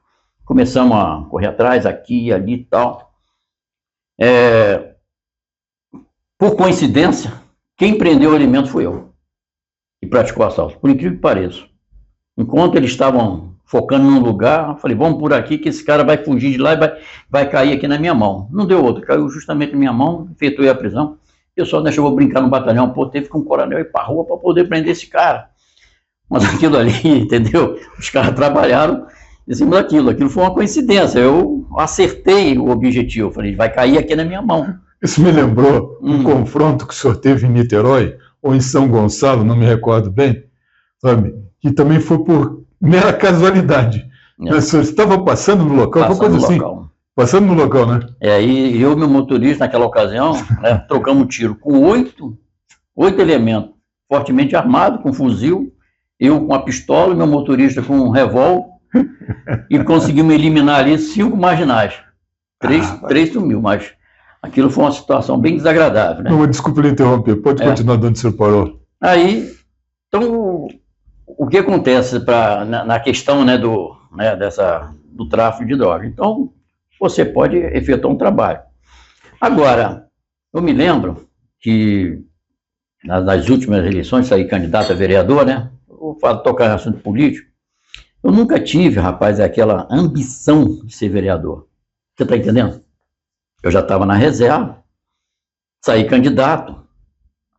Começamos a correr atrás, aqui, ali e tal. Por coincidência, quem prendeu o alimento fui eu, que praticou o assalto, por incrível que pareça. Enquanto eles estavam focando num lugar, eu falei, vamos por aqui que esse cara vai fugir de lá e vai cair aqui na minha mão. Não deu outro, caiu justamente na minha mão, efetuei a prisão. O pessoal ainda chegou a brincar no batalhão, pô, teve que um coronel ir pra rua para poder prender esse cara. Mas aquilo ali, entendeu? Os caras trabalharam em cima daquilo. Aquilo foi uma coincidência. Eu acertei o objetivo. Eu falei, vai cair aqui na minha mão. Isso me lembrou um confronto que o senhor teve em Niterói, ou em São Gonçalo, não me recordo bem, sabe? Que também foi por mera casualidade. O senhor estava passando no local, uma coisa assim. Passando no local, né? E eu e meu motorista, naquela ocasião, né, trocamos tiro com 8 elementos, fortemente armados, com fuzil, eu com a pistola, meu motorista com um revólver, e conseguimos eliminar ali 5 marginais. 3 sumiu, mas aquilo foi uma situação bem desagradável, né? Não, desculpa lhe interromper, pode continuar de onde o senhor parou. Aí, então, o que acontece na questão, né, do tráfico de droga? Então, você pode efetuar um trabalho. Agora, eu me lembro que nas últimas eleições, saí candidato a vereador, né? Vou tocar em assunto político. Eu nunca tive, rapaz, aquela ambição de ser vereador. Você está entendendo? Eu já estava na reserva, saí candidato.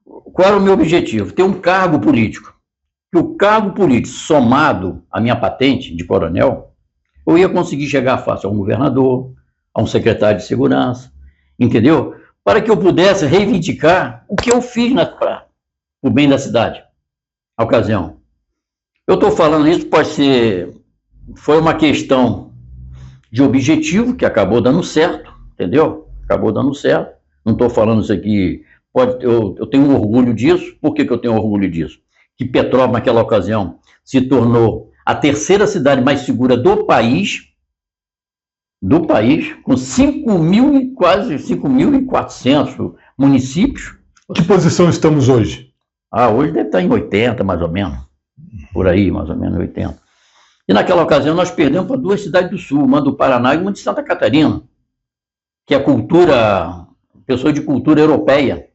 Qual era o meu objetivo? Ter um cargo político. E o cargo político, somado à minha patente de coronel, eu ia conseguir chegar fácil a um governador, a um secretário de segurança, entendeu? Para que eu pudesse reivindicar o que eu fiz para o bem da cidade, a ocasião. Eu estou falando isso, foi uma questão de objetivo que acabou dando certo, entendeu? Acabou dando certo. Não estou falando isso aqui, eu tenho orgulho disso. Por que eu tenho orgulho disso? Que Petrópolis, naquela ocasião, se tornou a terceira cidade mais segura do país, com quase 5.400 municípios. Que posição estamos hoje? Hoje deve estar em 80, mais ou menos. Por aí, mais ou menos 80. E naquela ocasião nós perdemos para 2 cidades do sul, uma do Paraná e uma de Santa Catarina, que é pessoa de cultura europeia.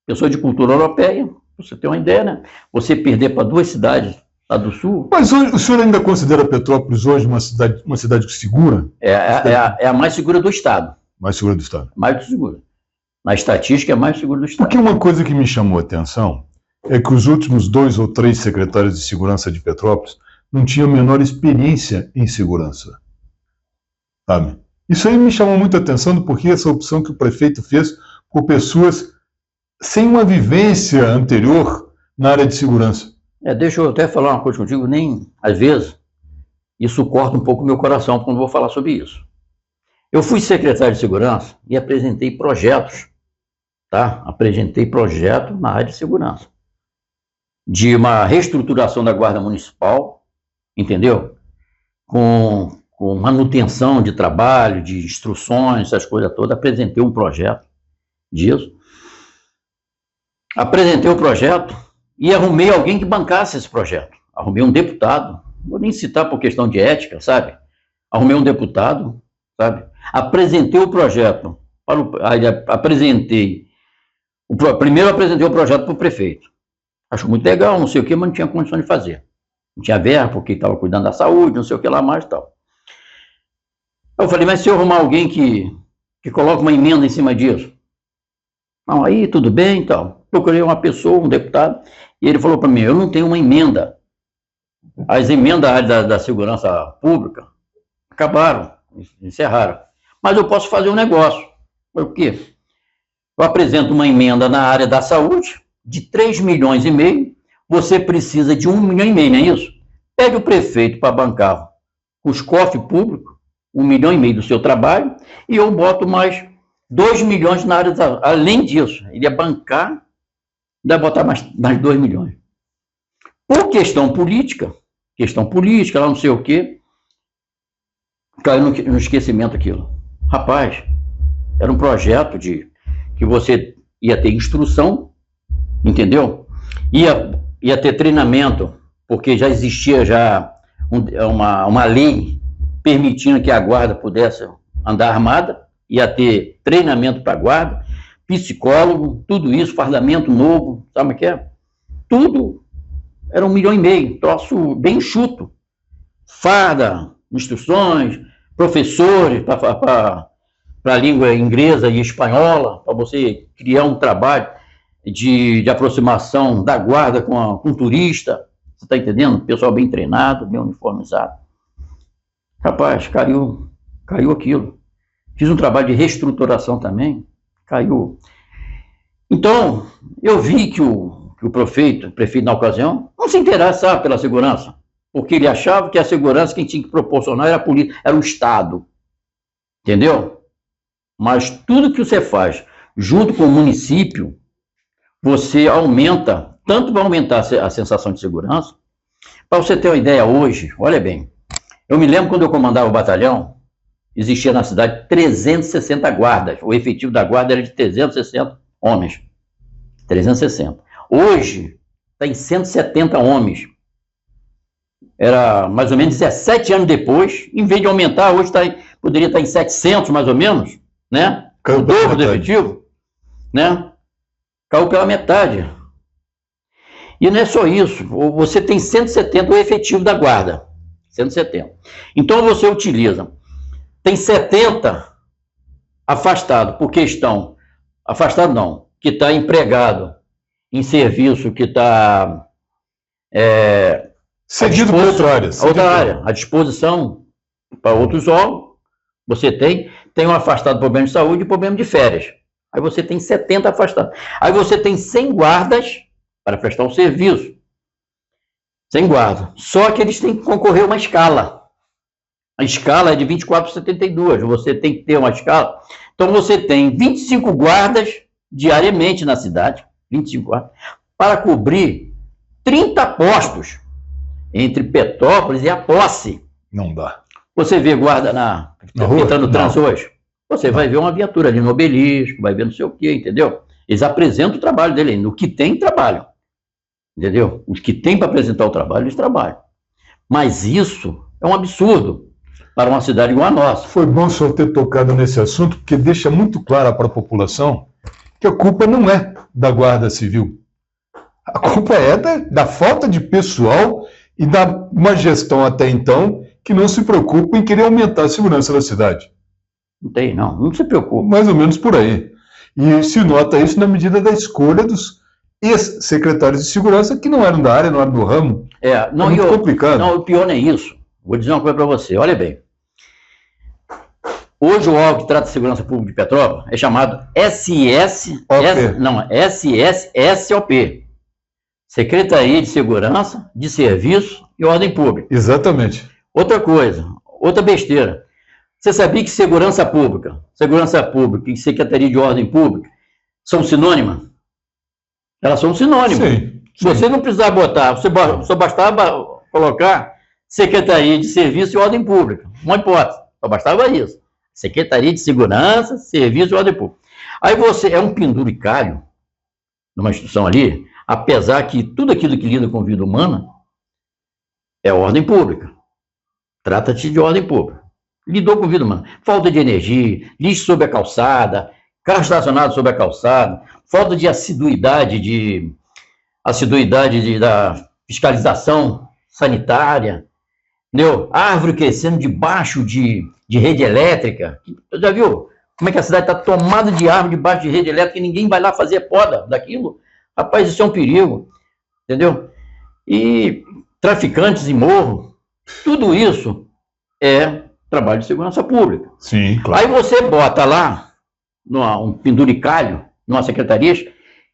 Pessoa de cultura europeia, você tem uma ideia, né? Você perder para 2 cidades lá do sul. Mas hoje, o senhor ainda considera Petrópolis hoje uma cidade segura? É a mais segura do estado. Mais segura do estado. Mais segura. Na estatística é a mais segura do estado. Porque uma coisa que me chamou a atenção é que os últimos 2 ou 3 secretários de segurança de Petrópolis não tinham a menor experiência em segurança. Sabe? Isso aí me chamou muito a atenção, porque essa opção que o prefeito fez por pessoas sem uma vivência anterior na área de segurança. Deixa eu até falar uma coisa contigo, às vezes, isso corta um pouco o meu coração quando vou falar sobre isso. Eu fui secretário de Segurança e apresentei projetos, tá? Apresentei projeto na área de segurança, de uma reestruturação da Guarda Municipal, entendeu? Com manutenção de trabalho, de instruções, essas coisas todas. Apresentei um projeto disso. Apresentei o projeto e arrumei alguém que bancasse esse projeto. Arrumei um deputado, não vou nem citar por questão de ética, sabe? Arrumei um deputado, sabe? Apresentei o projeto, primeiro apresentei o projeto para o prefeito. Acho muito legal, não sei o que, mas não tinha condição de fazer. Não tinha verba, porque estava cuidando da saúde, não sei o que lá mais e tal. Eu falei, mas se eu arrumar alguém que coloca uma emenda em cima disso? Não, aí tudo bem e tal. Procurei uma pessoa, um deputado, e ele falou para mim, eu não tenho uma emenda. As emendas da segurança pública acabaram, encerraram. Mas eu posso fazer um negócio. O quê? Eu apresento uma emenda na área da saúde, de 3,5 milhões, você precisa de 1,5 milhão, não é isso? Pede o prefeito para bancar os cofres públicos, 1,5 milhão do seu trabalho, e eu boto mais 2 milhões na área da saúde. Além disso, ele ia bancar, ainda botar mais 2 milhões. Por questão política, lá não sei o quê, caiu no esquecimento aquilo. Rapaz, era um projeto que você ia ter instrução, entendeu? Ia ter treinamento, porque já existia uma lei permitindo que a guarda pudesse andar armada, ia ter treinamento para a guarda, psicólogo, tudo isso, fardamento novo, sabe o que é? Tudo era 1,5 milhão, troço bem enxuto. Farda, instruções, professores para a língua inglesa e espanhola, para você criar um trabalho de aproximação da guarda com o turista, você está entendendo? Pessoal bem treinado, bem uniformizado. Rapaz, caiu aquilo. Fiz um trabalho de reestruturação também, caiu. Então, eu vi que o prefeito na ocasião, não se interessava pela segurança, porque ele achava que a segurança quem tinha que proporcionar era a polícia, era o Estado. Entendeu? Mas tudo que você faz junto com o município, você aumenta, tanto vai aumentar a sensação de segurança. Para você ter uma ideia hoje, olha bem, eu me lembro quando eu comandava o batalhão, existia na cidade 360 guardas, o efetivo da guarda era de 360 homens, 360. Hoje, está em 170 homens. Era mais ou menos 17 anos depois, em vez de aumentar, hoje poderia estar em 700 mais ou menos, né? O dobro do efetivo, né? Caiu pela metade. E não é só isso, você tem 170 o efetivo da guarda, 170. Então você utiliza, tem 70 afastado por questão, afastado não, que está empregado em serviço, que está cedido para outra área, à disposição para outros órgãos. Você tem um afastado por problema de saúde e problema de férias. Aí você tem 70 afastados. Aí você tem 100 guardas para prestar o serviço. 100 guardas. Só que eles têm que concorrer a uma escala. A escala é de 24 por 72. Você tem que ter uma escala. Então você tem 25 guardas diariamente na cidade, 25 guardas, para cobrir 30 postos entre Petrópolis e a Posse. Não dá. Você vê guarda na rua, no trânsito hoje, você vai ver uma viatura ali no Obelisco, vai ver não sei o quê, entendeu? Eles apresentam o trabalho dele, no que tem trabalho, entendeu? Os que tem para apresentar o trabalho, eles trabalham. Mas isso é um absurdo para uma cidade igual a nossa. Foi bom o senhor ter tocado nesse assunto, porque deixa muito claro para a população que a culpa não é da Guarda Civil. A culpa é da falta de pessoal e da uma gestão até então que não se preocupa em querer aumentar a segurança da cidade. Não se preocupe. Mais ou menos por aí. E se nota isso na medida da escolha dos ex-secretários de segurança que não eram da área, não eram do ramo. É muito complicado. Não, o pior não é isso. Vou dizer uma coisa para você, olha bem. Hoje o órgão que trata de segurança pública de Petrópolis é chamado SSSOP. Secretaria de Segurança, de Serviço e Ordem Pública. Exatamente. Outra coisa, outra besteira. Você sabia que segurança pública e Secretaria de Ordem Pública são sinônimas? Elas são sinônimas. Sim. Você não precisava botar, só bastava colocar Secretaria de Serviço e Ordem Pública. Uma hipótese, só bastava isso. Secretaria de Segurança, Serviço e Ordem Pública. Aí você é um penduricalho numa instituição ali, apesar que tudo aquilo que lida com vida humana é ordem pública. Trata-se de ordem pública. Lidou com vida humana. Falta de energia, lixo sobre a calçada, carro estacionado sobre a calçada, falta de assiduidade da fiscalização sanitária, entendeu? Árvore crescendo debaixo de rede elétrica. Já viu como é que a cidade está tomada de árvore debaixo de rede elétrica e ninguém vai lá fazer poda daquilo? Rapaz, isso é um perigo, entendeu? E traficantes em morro, tudo isso é trabalho de segurança pública. Sim, claro. Aí você bota lá um penduricalho, numa secretaria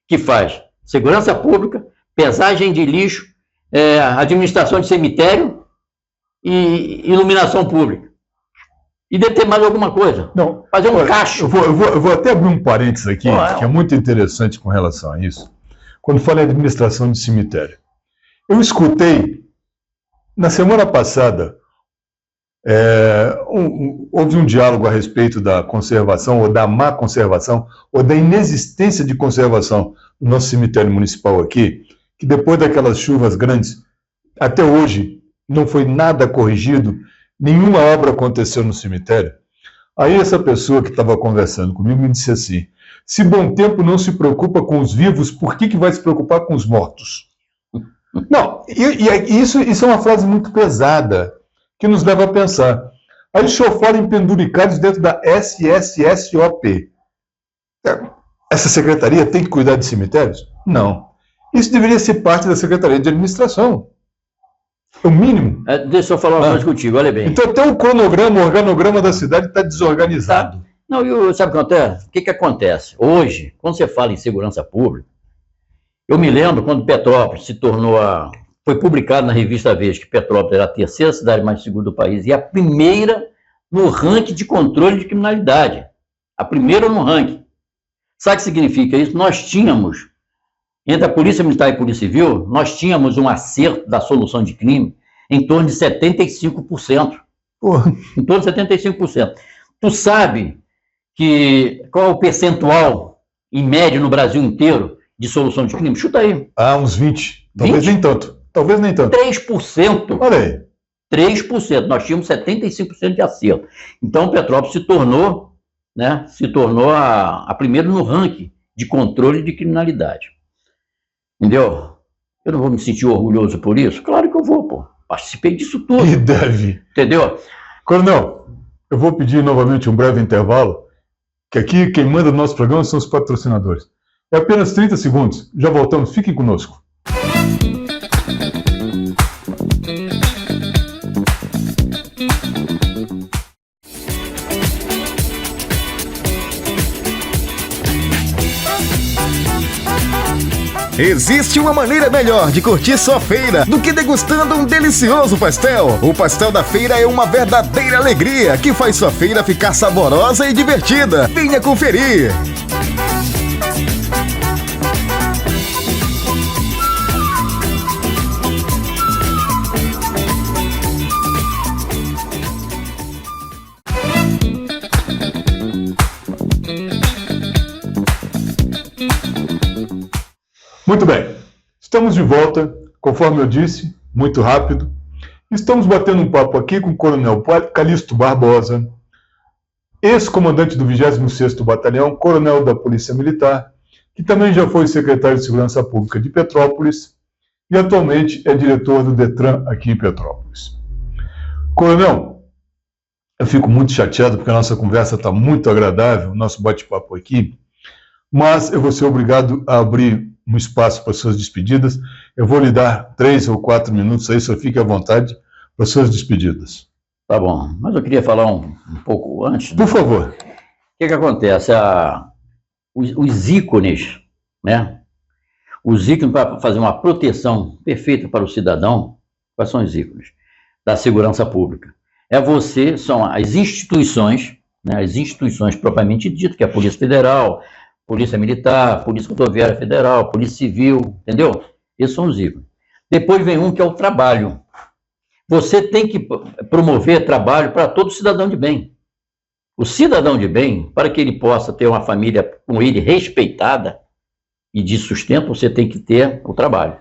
que faz segurança pública, pesagem de lixo, administração de cemitério e iluminação pública. E deve ter mais alguma coisa. Não, fazer um cacho. Eu vou até abrir um parênteses aqui, que é muito interessante com relação a isso. Quando fala em administração de cemitério. Eu escutei, na semana passada, houve um diálogo a respeito da conservação, ou da má conservação, ou da inexistência de conservação no nosso cemitério municipal aqui, que depois daquelas chuvas grandes, até hoje, não foi nada corrigido, nenhuma obra aconteceu no cemitério. Aí essa pessoa que estava conversando comigo me disse assim: se Bom Tempo não se preocupa com os vivos, por que vai se preocupar com os mortos? Não, isso é uma frase muito pesada, que nos leva a pensar. Aí o senhor fala em penduricados dentro da SSSOP. Essa secretaria tem que cuidar de cemitérios? Não. Isso deveria ser parte da Secretaria de Administração. É o mínimo. Deixa eu falar uma coisa contigo, olha bem. Então até o cronograma, o organograma da cidade está desorganizado. Não, sabe o que acontece? O que acontece? Hoje, quando você fala em segurança pública, eu me lembro quando Petrópolis se tornou foi publicado na revista Veja que Petrópolis era a terceira cidade mais segura do país e a primeira no ranking de controle de criminalidade. A primeira no ranking. Sabe o que significa isso? Nós tínhamos, entre a Polícia Militar e a Polícia Civil, nós tínhamos um acerto da solução de crime em torno de 75%. Porra. Em torno de 75%. Tu sabe qual é o percentual, em média, no Brasil inteiro, de solução de crime? Chuta aí. Uns 20. Talvez 20? Nem tanto. Talvez nem tanto. 3%. Olha aí. 3%. Nós tínhamos 75% de acerto. Então, Petrópolis se tornou a primeira no ranking de controle de criminalidade. Entendeu? Eu não vou me sentir orgulhoso por isso? Claro que eu vou, pô. Participei disso tudo. E deve. Entendeu? Coronel, eu vou pedir novamente um breve intervalo, que aqui quem manda no nosso programa são os patrocinadores. É apenas 30 segundos. Já voltamos. Fiquem conosco. Existe uma maneira melhor de curtir sua feira do que degustando um delicioso pastel. O pastel da feira é uma verdadeira alegria que faz sua feira ficar saborosa e divertida. Venha conferir! Muito bem, estamos de volta, conforme eu disse, muito rápido. Estamos batendo um papo aqui com o Coronel Calixto Barbosa, ex-comandante do 26º Batalhão, coronel da Polícia Militar, que também já foi secretário de Segurança Pública de Petrópolis e atualmente é diretor do Detran aqui em Petrópolis. Coronel, eu fico muito chateado porque a nossa conversa está muito agradável, o nosso bate-papo aqui, mas eu vou ser obrigado a abrir um espaço para suas despedidas. Eu vou lhe dar 3 ou 4 minutos aí, só fique à vontade para suas despedidas. Tá bom, mas eu queria falar um pouco antes. Por favor. O que acontece? Os ícones, né? Os ícones para fazer uma proteção perfeita para o cidadão, quais são os ícones? da segurança pública. São as instituições, né, as instituições propriamente ditas, que é a Polícia Federal, Polícia Militar, Polícia Rodoviária Federal, Polícia Civil, entendeu? Esses são os ícones. Depois vem um que é o trabalho. Você tem que promover trabalho para todo cidadão de bem. O cidadão de bem, para que ele possa ter uma família com ele respeitada e de sustento, você tem que ter o trabalho.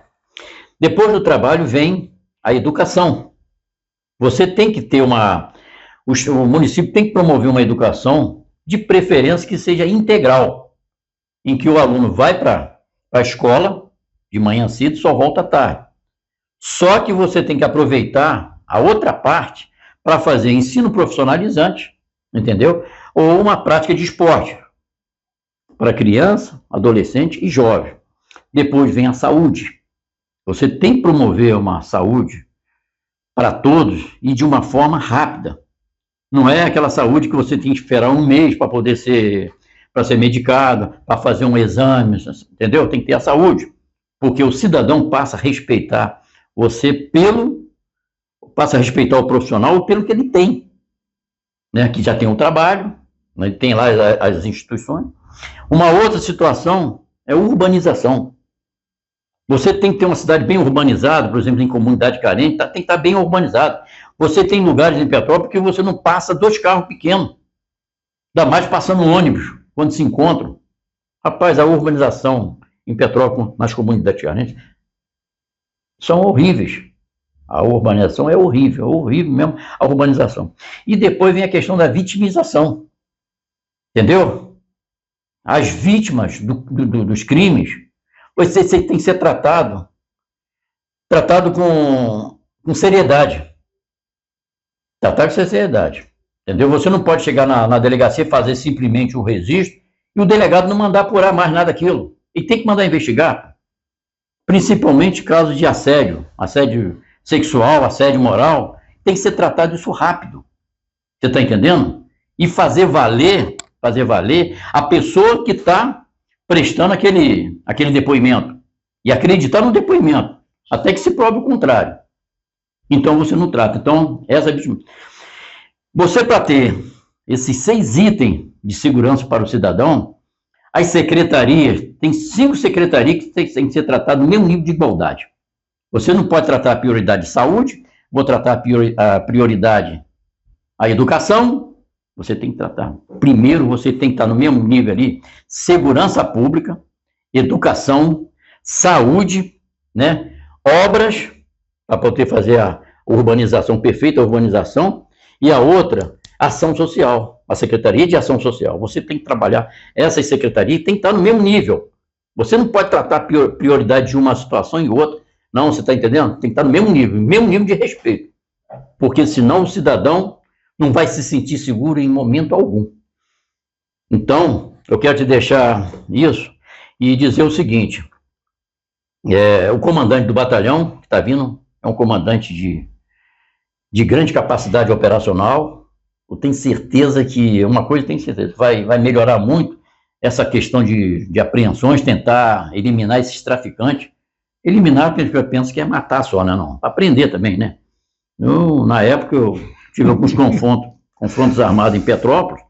Depois do trabalho vem a educação. Você tem que ter o município tem que promover uma educação de preferência que seja integral, em que o aluno vai para a escola de manhã cedo e só volta à tarde. Só que você tem que aproveitar a outra parte para fazer ensino profissionalizante, entendeu? Ou uma prática de esporte para criança, adolescente e jovem. Depois vem a saúde. Você tem que promover uma saúde para todos e de uma forma rápida. Não é aquela saúde que você tem que esperar um mês para poder ser medicado, para fazer um exame, entendeu? Tem que ter a saúde, porque o cidadão passa a respeitar você passa a respeitar o profissional pelo que ele tem, né? Que já tem um trabalho, né? Tem lá as instituições. Uma outra situação é a urbanização. Você tem que ter uma cidade bem urbanizada, por exemplo, em comunidade carente, tem que estar bem urbanizado. Você tem lugares em Petrópolis que você não passa 2 carros pequenos, ainda mais passando ônibus, quando se encontram. Rapaz, a urbanização em Petrópolis, nas comunidades carentes, são horríveis. A urbanização é horrível mesmo, a urbanização. E depois vem a questão da vitimização, entendeu? As vítimas dos crimes, você tem que ser tratado com seriedade. Tratar com seriedade, entendeu? Você não pode chegar na delegacia e fazer simplesmente o registro e o delegado não mandar apurar mais nada daquilo. E tem que mandar investigar, principalmente casos de assédio sexual, assédio moral. Tem que ser tratado isso rápido. Você está entendendo? E fazer valer a pessoa que está prestando aquele depoimento. E acreditar no depoimento, até que se prove o contrário. Então você não trata. Então, você, para ter esses 6 itens de segurança para o cidadão, as secretarias, tem 5 secretarias que têm que ser tratadas no mesmo nível de igualdade. Você não pode tratar a prioridade de saúde, vou tratar a prioridade a educação, você tem que tratar. Primeiro, você tem que estar no mesmo nível ali, segurança pública, educação, saúde, né? Obras, para poder fazer a urbanização perfeita, a urbanização, e a outra, ação social, a Secretaria de Ação Social. Você tem que trabalhar essas secretarias, tem que estar no mesmo nível. Você não pode tratar a prioridade de uma situação e outra. Não, você está entendendo? Tem que estar no mesmo nível de respeito. Porque senão o cidadão não vai se sentir seguro em momento algum. Então, eu quero te deixar isso e dizer o seguinte, o comandante do batalhão que está vindo é um comandante de grande capacidade operacional. Eu tenho certeza que, uma coisa tenho certeza, vai melhorar muito essa questão de apreensões, tentar eliminar esses traficantes. Eliminar, porque eu penso que é matar só, né? Não, para prender também, né? Na época eu tive alguns confrontos armados em Petrópolis,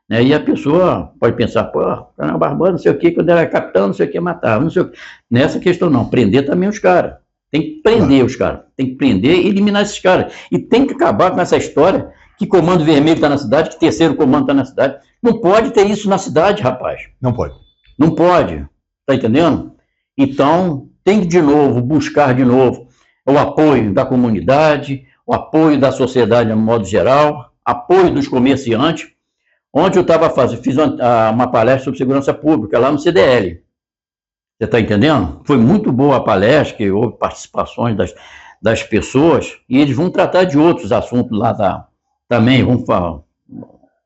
né? E a pessoa pode pensar, pô, Coronel Barbosa, não sei o que, quando era capitão, não sei o que, matava, não sei o que. Nessa questão não, prender também os caras. Tem que prender os caras, tem que prender e eliminar esses caras. E tem que acabar com essa história que Comando Vermelho está na cidade, que Terceiro Comando está na cidade. Não pode ter isso na cidade, rapaz. Não pode. Não pode, tá entendendo? Então, tem que, de novo, buscar de novo o apoio da comunidade, o apoio da sociedade, de modo geral, apoio dos comerciantes. Ontem eu fiz uma palestra sobre segurança pública lá no CDL. Você está entendendo? Foi muito boa a palestra, que houve participações das pessoas, e eles vão tratar de outros assuntos lá também,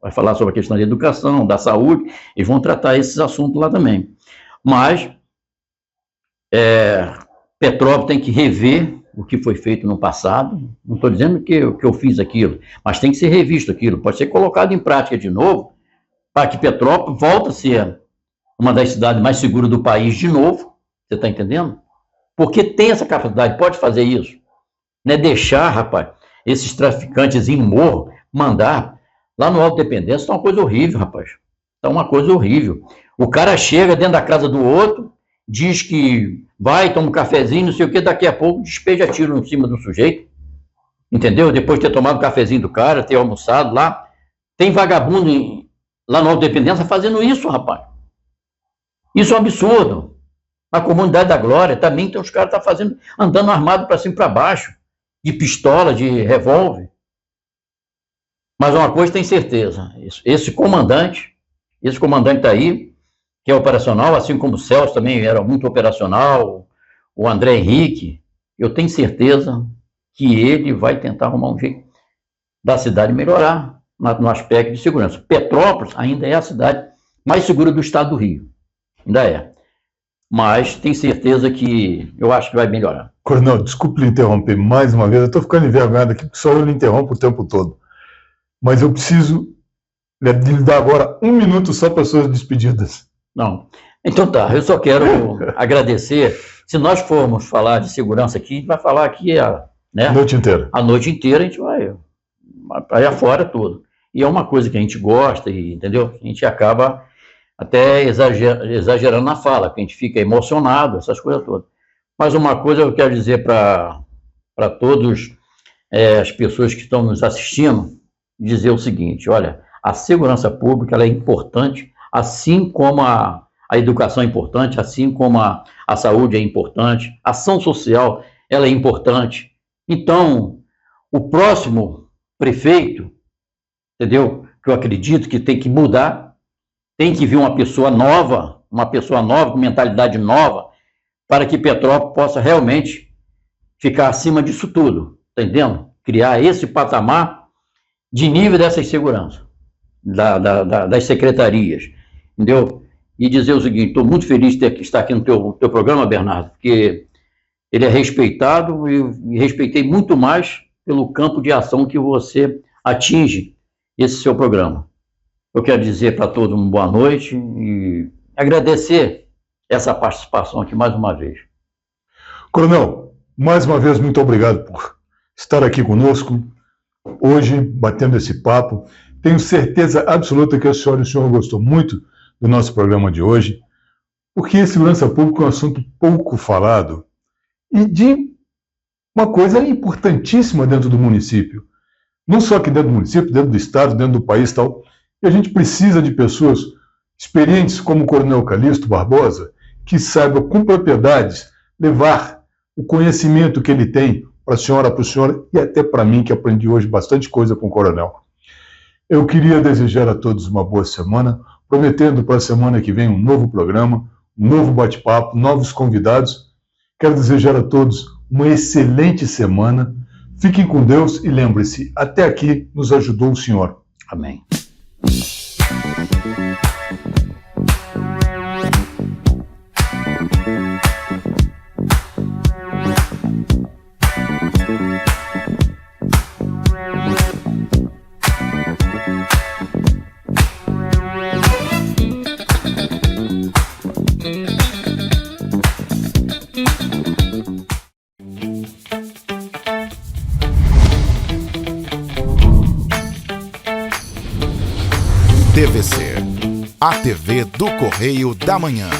vai falar sobre a questão da educação, da saúde, eles vão tratar esses assuntos lá também. Mas Petrópolis tem que rever o que foi feito no passado. Não estou dizendo que eu fiz aquilo, mas tem que ser revisto aquilo, pode ser colocado em prática de novo, para que Petrópolis volte a ser uma das cidades mais seguras do país de novo. Você está entendendo? Porque tem essa capacidade, pode fazer isso. Não é deixar, rapaz, esses traficantes em morro, mandar lá no Alto Dependência, está uma coisa horrível, rapaz. Está uma coisa horrível. O cara chega dentro da casa do outro, diz que vai, toma um cafezinho, não sei o que, daqui a pouco despeja tiro em cima do sujeito, entendeu? Depois de ter tomado o cafezinho do cara, ter almoçado lá. Tem vagabundo lá no Alto Dependência fazendo isso, rapaz. Isso é um absurdo. Na Comunidade da Glória também tem os caras que estão fazendo, andando armado para cima e para baixo, de pistola, de revólver. Mas uma coisa tem certeza, esse comandante está aí, que é operacional, assim como o Celso também era muito operacional, o André Henrique, eu tenho certeza que ele vai tentar arrumar um jeito da cidade melhorar no aspecto de segurança. Petrópolis ainda é a cidade mais segura do estado do Rio, ainda é. Mas tenho certeza que eu acho que vai melhorar. Coronel, desculpe lhe interromper mais uma vez, eu estou ficando envergonhado aqui, porque só eu lhe interrompo o tempo todo. Mas eu preciso lhe dar agora 1 minuto só para suas despedidas. Não. Então tá, eu só quero agradecer. Se nós formos falar de segurança aqui, a gente vai falar aqui né, A noite inteira. A noite inteira a gente vai aí afora tudo. E é uma coisa que a gente gosta, entendeu? A gente acaba até exagerando na fala, que a gente fica emocionado, essas coisas todas. Mas uma coisa eu quero dizer para todos as pessoas que estão nos assistindo, dizer o seguinte: olha, a segurança pública ela é importante, assim como a educação é importante, assim como a saúde é importante, a ação social ela é importante. Então, o próximo prefeito, entendeu? Que eu acredito que tem que mudar, tem que vir uma pessoa nova, com mentalidade nova, para que Petrópolis possa realmente ficar acima disso tudo, tá entendendo? Criar esse patamar de nível dessas seguranças, das secretarias, entendeu? E dizer o seguinte: estou muito feliz de estar aqui no teu programa, Bernardo, porque ele é respeitado e respeitei muito mais pelo campo de ação que você atinge esse seu programa. Eu quero dizer para todos uma boa noite e agradecer essa participação aqui mais uma vez. Coronel, mais uma vez, muito obrigado por estar aqui conosco, hoje, batendo esse papo. Tenho certeza absoluta que a senhora e o senhor gostou muito do nosso programa de hoje, porque segurança pública é um assunto pouco falado e de uma coisa importantíssima dentro do município. Não só aqui dentro do município, dentro do estado, dentro do país e tal. E a gente precisa de pessoas experientes como o Coronel Calixto Barbosa, que saiba com propriedades levar o conhecimento que ele tem para a senhora, para o senhor e até para mim, que aprendi hoje bastante coisa com o Coronel. Eu queria desejar a todos uma boa semana, prometendo para a semana que vem um novo programa, um novo bate-papo, novos convidados. Quero desejar a todos uma excelente semana. Fiquem com Deus e lembre-se, até aqui nos ajudou o Senhor. Amém. TVC, a TV do Correio da Manhã.